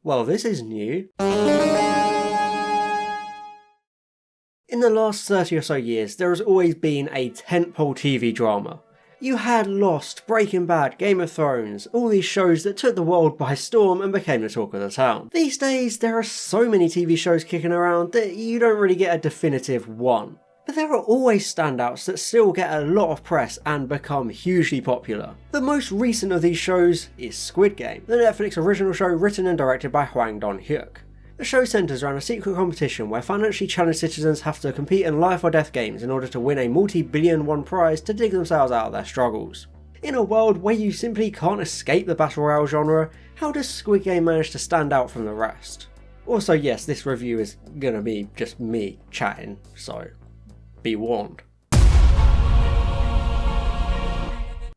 Well, this is new. In the last 30 or so years, there has always been a tentpole TV drama. You had Lost, Breaking Bad, Game of Thrones, all these shows that took the world by storm and became the talk of the town. These days, there are so many TV shows kicking around that you don't really get a definitive one. But there are always standouts that still get a lot of press and become hugely popular. The most recent of these shows is Squid Game, the Netflix original show written and directed by Hwang Dong-hyuk. The show centres around a secret competition where financially challenged citizens have to compete in life or death games in order to win a multi-billion won prize to dig themselves out of their struggles. In a world where you simply can't escape the battle royale genre, how does Squid Game manage to stand out from the rest? Also, yes, this review is gonna be just me chatting, so be warned.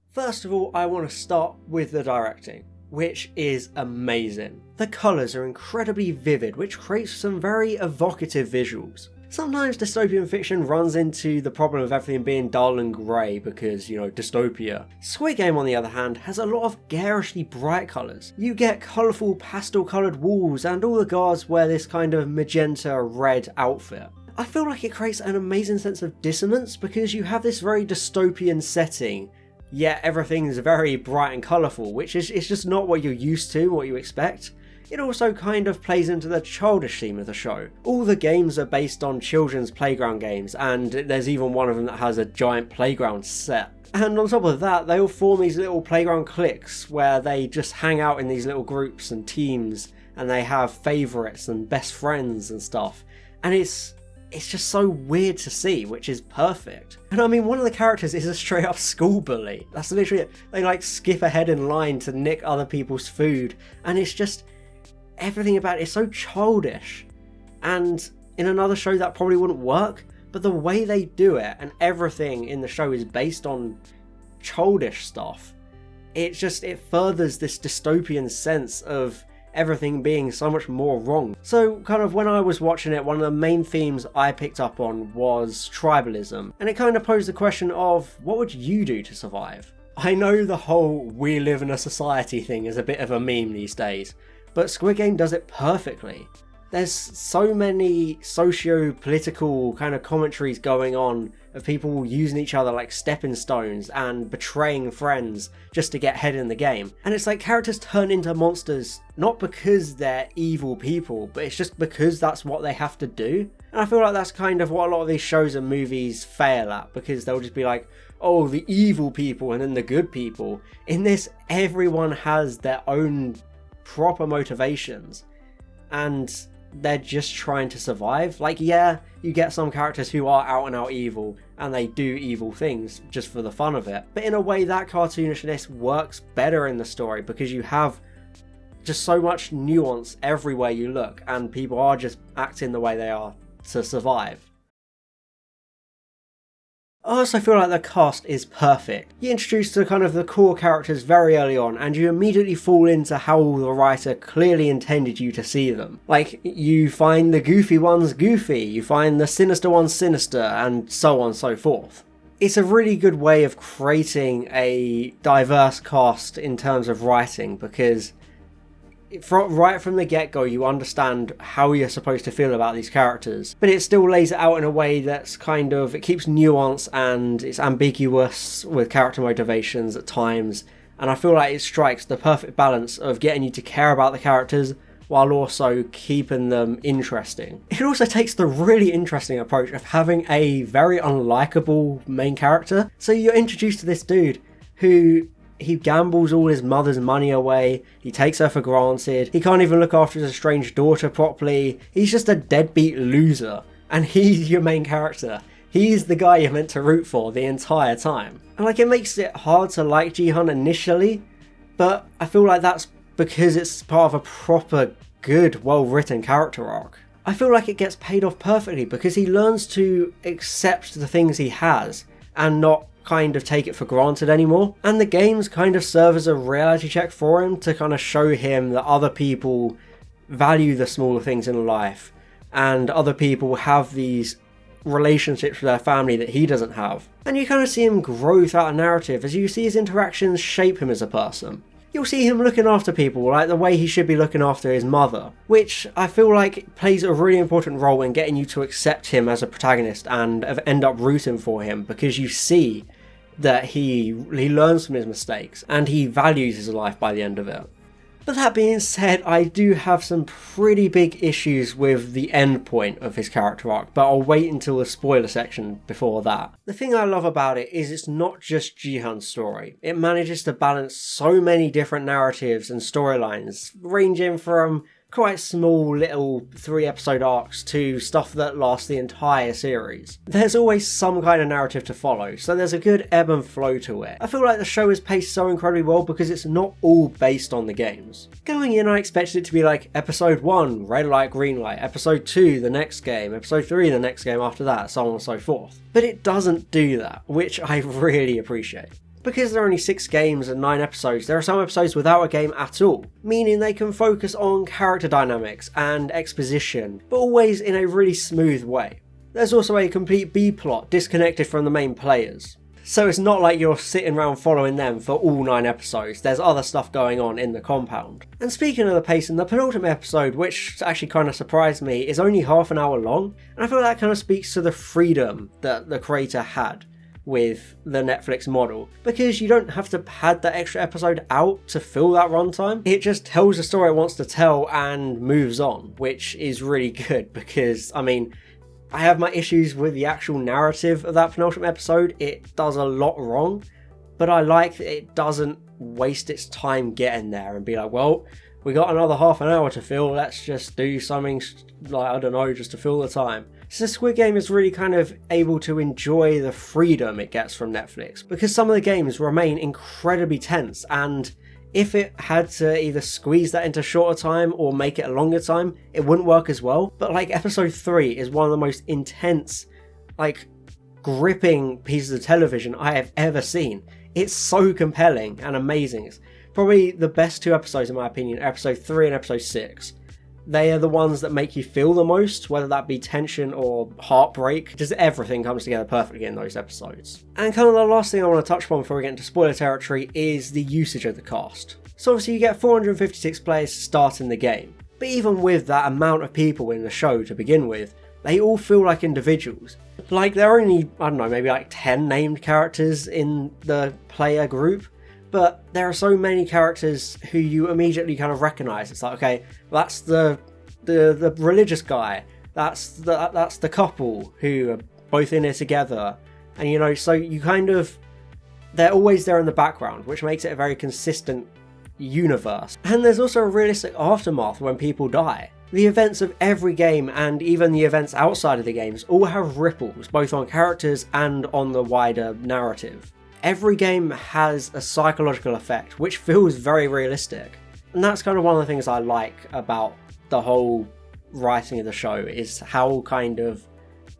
First of all, I want to start with the directing, which is amazing. The colours are incredibly vivid, which creates some very evocative visuals. Sometimes dystopian fiction runs into the problem of everything being dull and grey because, dystopia. Squid Game, on the other hand, has a lot of garishly bright colours. You get colourful pastel coloured walls and all the guards wear this kind of magenta red outfit. I feel like it creates an amazing sense of dissonance because you have this very dystopian setting, yet everything is very bright and colourful, which is just not what you're used to, what you expect. It also kind of plays into the childish theme of the show. All the games are based on children's playground games, and there's even one of them that has a giant playground set. And on top of that, they all form these little playground cliques where they just hang out in these little groups and teams, and they have favourites and best friends and stuff. And it's just so weird to see, which is perfect. And I mean, one of the characters is a straight up school bully. That's literally it. They skip ahead in line to nick other people's food, and it's just, everything about it is so childish. And in another show that probably wouldn't work, but the way they do it and everything in the show is based on childish stuff. It furthers this dystopian sense of everything being so much more wrong. So kind of when I was watching it, one of the main themes I picked up on was tribalism, and it kind of posed the question of, what would you do to survive? I know the whole we live in a society thing is a bit of a meme these days, but Squid Game does it perfectly. There's so many socio-political kind of commentaries going on of people using each other like stepping stones and betraying friends just to get ahead in the game. And it's like characters turn into monsters not because they're evil people, but it's just because that's what they have to do. And I feel like that's kind of what a lot of these shows and movies fail at, because they'll just be like, oh, the evil people and then the good people. In this, everyone has their own proper motivations, and they're just trying to survive. Like, yeah, you get some characters who are out and out evil and they do evil things just for the fun of it, but in a way that cartoonishness works better in the story because you have just so much nuance everywhere you look and people are just acting the way they are to survive. I also feel like the cast is perfect. You're introduced to kind of the core characters very early on, and you immediately fall into how the writer clearly intended you to see them. Like, you find the goofy ones goofy, you find the sinister ones sinister, and so on and so forth. It's a really good way of creating a diverse cast in terms of writing, because right from the get-go you understand how you're supposed to feel about these characters, but it still lays it out in a way that's kind of, it keeps nuance and it's ambiguous with character motivations at times, and I feel like it strikes the perfect balance of getting you to care about the characters while also keeping them interesting. It also takes the really interesting approach of having a very unlikable main character. So you're introduced to this dude who he gambles all his mother's money away, he takes her for granted, he can't even look after his estranged daughter properly, he's just a deadbeat loser, and he's your main character. He's the guy you're meant to root for the entire time. And it makes it hard to like Ji-hun initially, but I feel like that's because it's part of a proper, good, well-written character arc. I feel like it gets paid off perfectly because he learns to accept the things he has and not kind of take it for granted anymore, and the games kind of serve as a reality check for him to kind of show him that other people value the smaller things in life and other people have these relationships with their family that he doesn't have. And you kind of see him grow throughout a narrative as you see his interactions shape him as a person. you'll see him looking after people like the way he should be looking after his mother, which I feel like plays a really important role in getting you to accept him as a protagonist and end up rooting for him, because you see that he learns from his mistakes and he values his life by the end of it. But that being said, I do have some pretty big issues with the end point of his character arc, but I'll wait until the spoiler section before that. The thing I love about it is it's not just Jihan's story. It manages to balance so many different narratives and storylines, ranging from quite small little 3-episode arcs to stuff that lasts the entire series. There's always some kind of narrative to follow, so there's a good ebb and flow to it. I feel like the show is paced so incredibly well because it's not all based on the games. Going in, I expected it to be like episode 1, red light, green light, episode 2, the next game, episode 3, the next game after that, so on and so forth. But it doesn't do that, which I really appreciate. Because there are only 6 games and 9 episodes, there are some episodes without a game at all, meaning they can focus on character dynamics and exposition, but always in a really smooth way. There's also a complete B-plot disconnected from the main players, so it's not like you're sitting around following them for all 9 episodes, there's other stuff going on in the compound. And speaking of the pacing, the penultimate episode, which actually kind of surprised me, is only half an hour long, and I feel that kind of speaks to the freedom that the creator had with the Netflix model, because you don't have to pad that extra episode out to fill that runtime. It just tells the story it wants to tell and moves on, which is really good, because I mean, I have my issues with the actual narrative of that penultimate episode. It does a lot wrong, but I like that it doesn't waste its time getting there and be like, well, we got another half an hour to fill, let's just do something like, I don't know, just to fill the time. So Squid Game is really kind of able to enjoy the freedom it gets from Netflix, because some of the games remain incredibly tense, and if it had to either squeeze that into shorter time or make it a longer time, it wouldn't work as well. But like episode 3 is one of the most intense, like gripping pieces of television I have ever seen. It's so compelling and amazing. It's probably the best 2 episodes in my opinion, episode 3 and episode 6. They are the ones that make you feel the most, whether that be tension or heartbreak. Just everything comes together perfectly in those episodes. And kind of the last thing I want to touch upon before we get into spoiler territory is the usage of the cast. So obviously you get 456 players starting the game, but even with that amount of people in the show to begin with, they all feel like individuals. Like there are only, I don't know, maybe like 10 named characters in the player group, but there are so many characters who you immediately kind of recognise. It's like, okay, that's the religious guy, that's the couple who are both in it together, and you know, so you kind of, they're always there in the background, which makes it a very consistent universe. And there's also a realistic aftermath when people die. The events of every game, and even the events outside of the games, all have ripples, both on characters and on the wider narrative. Every game has a psychological effect, which feels very realistic. And that's kind of one of the things I like about the whole writing of the show, is how kind of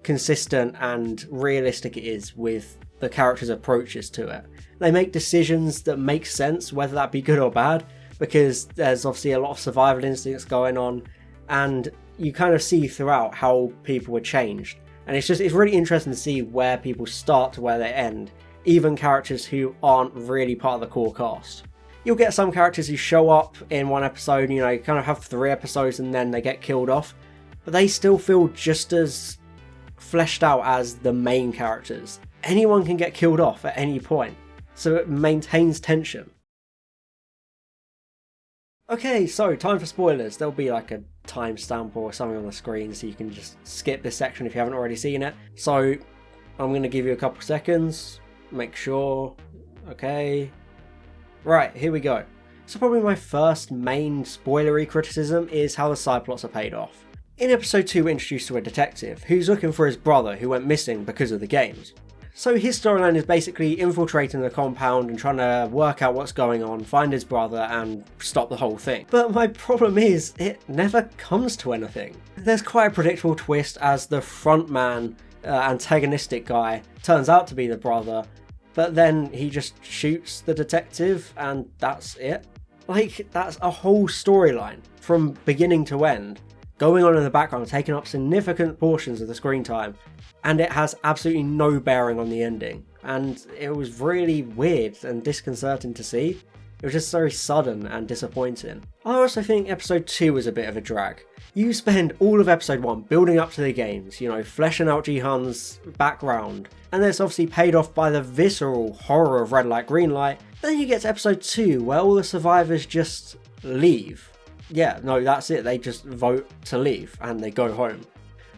consistent and realistic it is with the characters' approaches to it. They make decisions that make sense, whether that be good or bad, because there's obviously a lot of survival instincts going on, and you kind of see throughout how people were changed. And it's really interesting to see where people start to where they end, even characters who aren't really part of the core cast. You'll get some characters who show up in one episode, you know, kind of have 3 episodes and then they get killed off, but they still feel just as fleshed out as the main characters. Anyone can get killed off at any point, so it maintains tension. Okay, so time for spoilers. There'll be like a timestamp or something on the screen so you can just skip this section if you haven't already seen it. So I'm going to give you a couple seconds, make sure, okay. Right, here we go. So probably my first main spoilery criticism is how the side plots are paid off. In episode 2 we're introduced to a detective who's looking for his brother who went missing because of the games. So his storyline is basically infiltrating the compound and trying to work out what's going on, find his brother and stop the whole thing. But my problem is, it never comes to anything. There's quite a predictable twist as the frontman, antagonistic guy, turns out to be the brother, but then he just shoots the detective and that's it. Like, that's a whole storyline from beginning to end, going on in the background, taking up significant portions of the screen time, and it has absolutely no bearing on the ending. And it was really weird and disconcerting to see. It was just very sudden and disappointing. I also think episode 2 was a bit of a drag. You spend all of episode 1 building up to the games, fleshing out Ji-hun's background, and it's obviously paid off by the visceral horror of red light, green light. Then you get to episode 2 where all the survivors just leave. Yeah, no, that's it, they just vote to leave and they go home.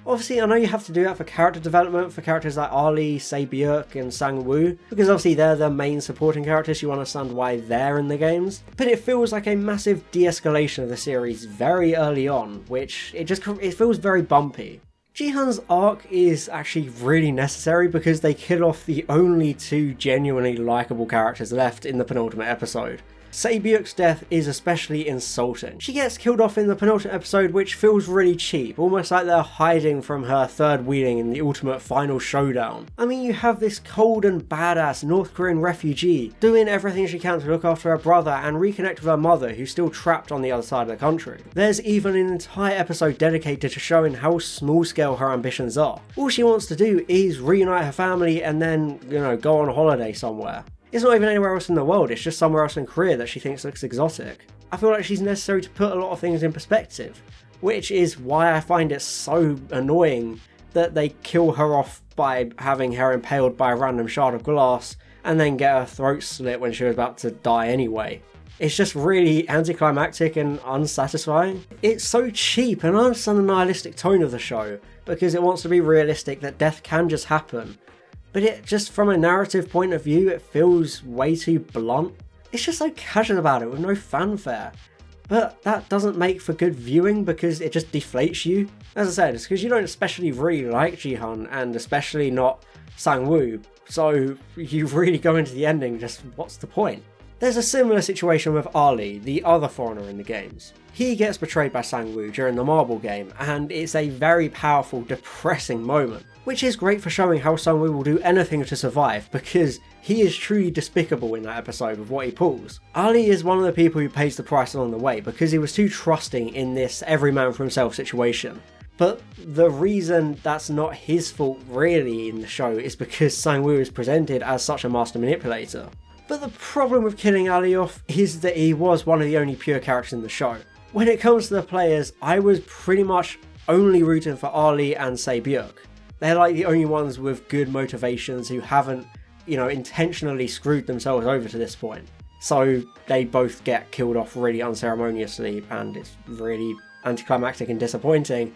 Obviously, I know you have to do that for character development for characters like Ali, Se-byuk and Sang-woo, because obviously they're the main supporting characters, you understand why they're in the games. But it feels like a massive de-escalation of the series very early on, which it feels very bumpy. Ji-hun's arc is actually really necessary because they kill off the only 2 genuinely likeable characters left in the penultimate episode. Se-byuk's death is especially insulting. She gets killed off in the penultimate episode, which feels really cheap, almost like they're hiding from her third wheeling in the ultimate final showdown. I mean, you have this cold and badass North Korean refugee doing everything she can to look after her brother and reconnect with her mother, who's still trapped on the other side of the country. There's even an entire episode dedicated to showing how small scale her ambitions are. All she wants to do is reunite her family and then, go on holiday somewhere. It's not even anywhere else in the world, it's just somewhere else in Korea that she thinks looks exotic. I feel like she's necessary to put a lot of things in perspective, which is why I find it so annoying that they kill her off by having her impaled by a random shard of glass and then get her throat slit when she was about to die anyway. It's just really anticlimactic and unsatisfying. It's so cheap, and I understand the nihilistic tone of the show because it wants to be realistic that death can just happen. But it just, from a narrative point of view, it feels way too blunt. It's just so casual about it with no fanfare. But that doesn't make for good viewing because it just deflates you. As I said, it's because you don't especially really like Ji-hun and especially not Sang-woo. So you really go into the ending just, what's the point? There's a similar situation with Ali, the other foreigner in the games. He gets betrayed by Sang-woo during the marble game, and it's a very powerful, depressing moment. Which is great for showing how Sang-woo will do anything to survive, because he is truly despicable in that episode with what he pulls. Ali is one of the people who pays the price along the way because he was too trusting in this every man for himself situation. But the reason that's not his fault really in the show is because Sang-woo is presented as such a master manipulator. But the problem with killing Ali off is that he was one of the only pure characters in the show. When it comes to the players, I was pretty much only rooting for Ali and Se-byuk. They're like the only ones with good motivations who haven't, intentionally screwed themselves over to this point. So they both get killed off really unceremoniously, and it's really anticlimactic and disappointing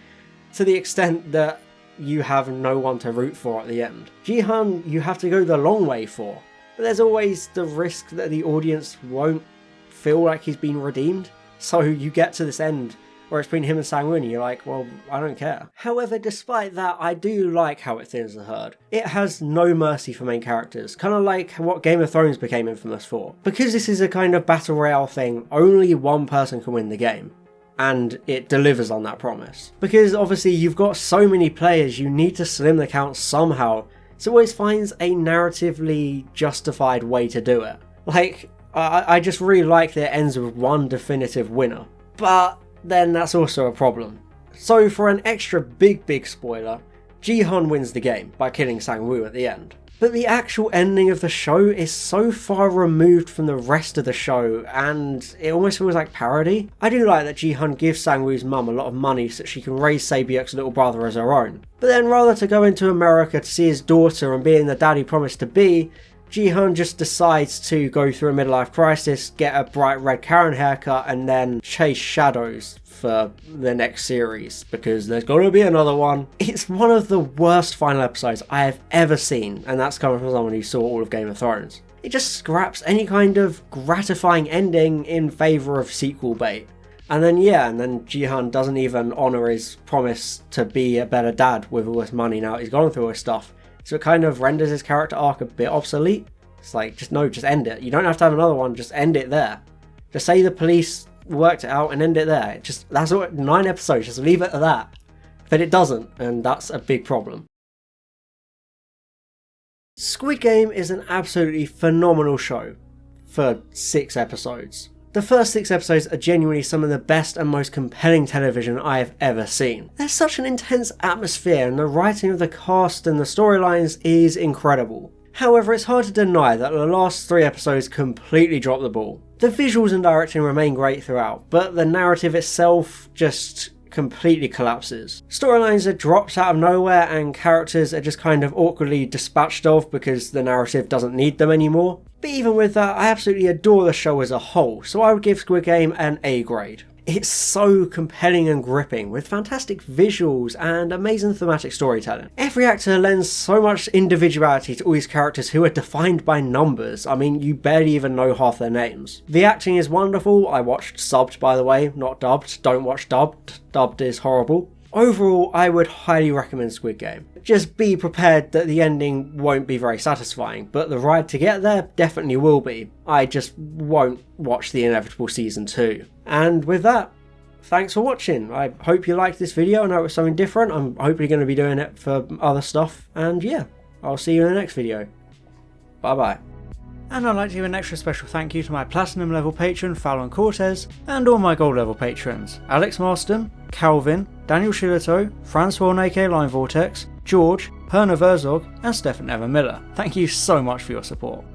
to the extent that you have no one to root for at the end. Ji-hun you have to go the long way for, but there's always the risk that the audience won't feel like he's been redeemed. So you get to this end where it's between him and Sang-woo and you're like, well, I don't care. However, despite that, I do like how it thins the herd. It has no mercy for main characters, kind of like what Game of Thrones became infamous for. Because this is a kind of battle royale thing, only one person can win the game. And it delivers on that promise. Because obviously you've got so many players, you need to slim the count somehow, so it always finds a narratively justified way to do it. Like, I just really like that it ends with one definitive winner. But then that's also a problem. So for an extra big spoiler, Ji-hun wins the game by killing Sang-woo at the end. But the actual ending of the show is so far removed from the rest of the show, and it almost feels like parody. I do like that Ji-hun gives Sang-woo's mum a lot of money so that she can raise Se-byuk's little brother as her own. But then rather to go into America to see his daughter and being the dad he promised to be, Ji-hun just decides to go through a midlife crisis, get a bright red Karen haircut, and then chase shadows for the next series, because there's gonna be another one. It's one of the worst final episodes I have ever seen, and that's coming from someone who saw all of Game of Thrones. It just scraps any kind of gratifying ending in favour of sequel bait. And then Ji-hun doesn't even honour his promise to be a better dad with all this money now he's gone through all this stuff. So it kind of renders his character arc a bit obsolete. It's like, just end it. You don't have to have another one, just end it there. Just say the police worked it out and end it there. That's all, 9 episodes, just leave it at that. But it doesn't, and that's a big problem. Squid Game is an absolutely phenomenal show for 6 episodes. The first 6 episodes are genuinely some of the best and most compelling television I have ever seen. There's such an intense atmosphere, and the writing of the cast and the storylines is incredible. However, it's hard to deny that the last 3 episodes completely dropped the ball. The visuals and directing remain great throughout, but the narrative itself just completely collapses. Storylines are dropped out of nowhere and characters are just kind of awkwardly dispatched of because the narrative doesn't need them anymore. But even with that, I absolutely adore the show as a whole, so I would give Squid Game an A grade. It's so compelling and gripping, with fantastic visuals and amazing thematic storytelling. Every actor lends so much individuality to all these characters who are defined by numbers. I mean, you barely even know half their names. The acting is wonderful. I watched subbed, by the way, not dubbed. Don't watch dubbed. Dubbed is horrible. Overall, I would highly recommend Squid Game. Just be prepared that the ending won't be very satisfying, but the ride to get there definitely will be. I just won't watch the inevitable season 2. And with that, thanks for watching. I hope you liked this video. I know it was something different. I'm hopefully going to be doing it for other stuff. And yeah, I'll see you in the next video. Bye bye. And I'd like to give an extra special thank you to my Platinum level patron Fallon Cortez and all my Gold level patrons Alex Marston, Calvin, Daniel Shillito, Francois aka Line Vortex, George, Perna Verzog and Stefan Ever Miller. Thank you so much for your support.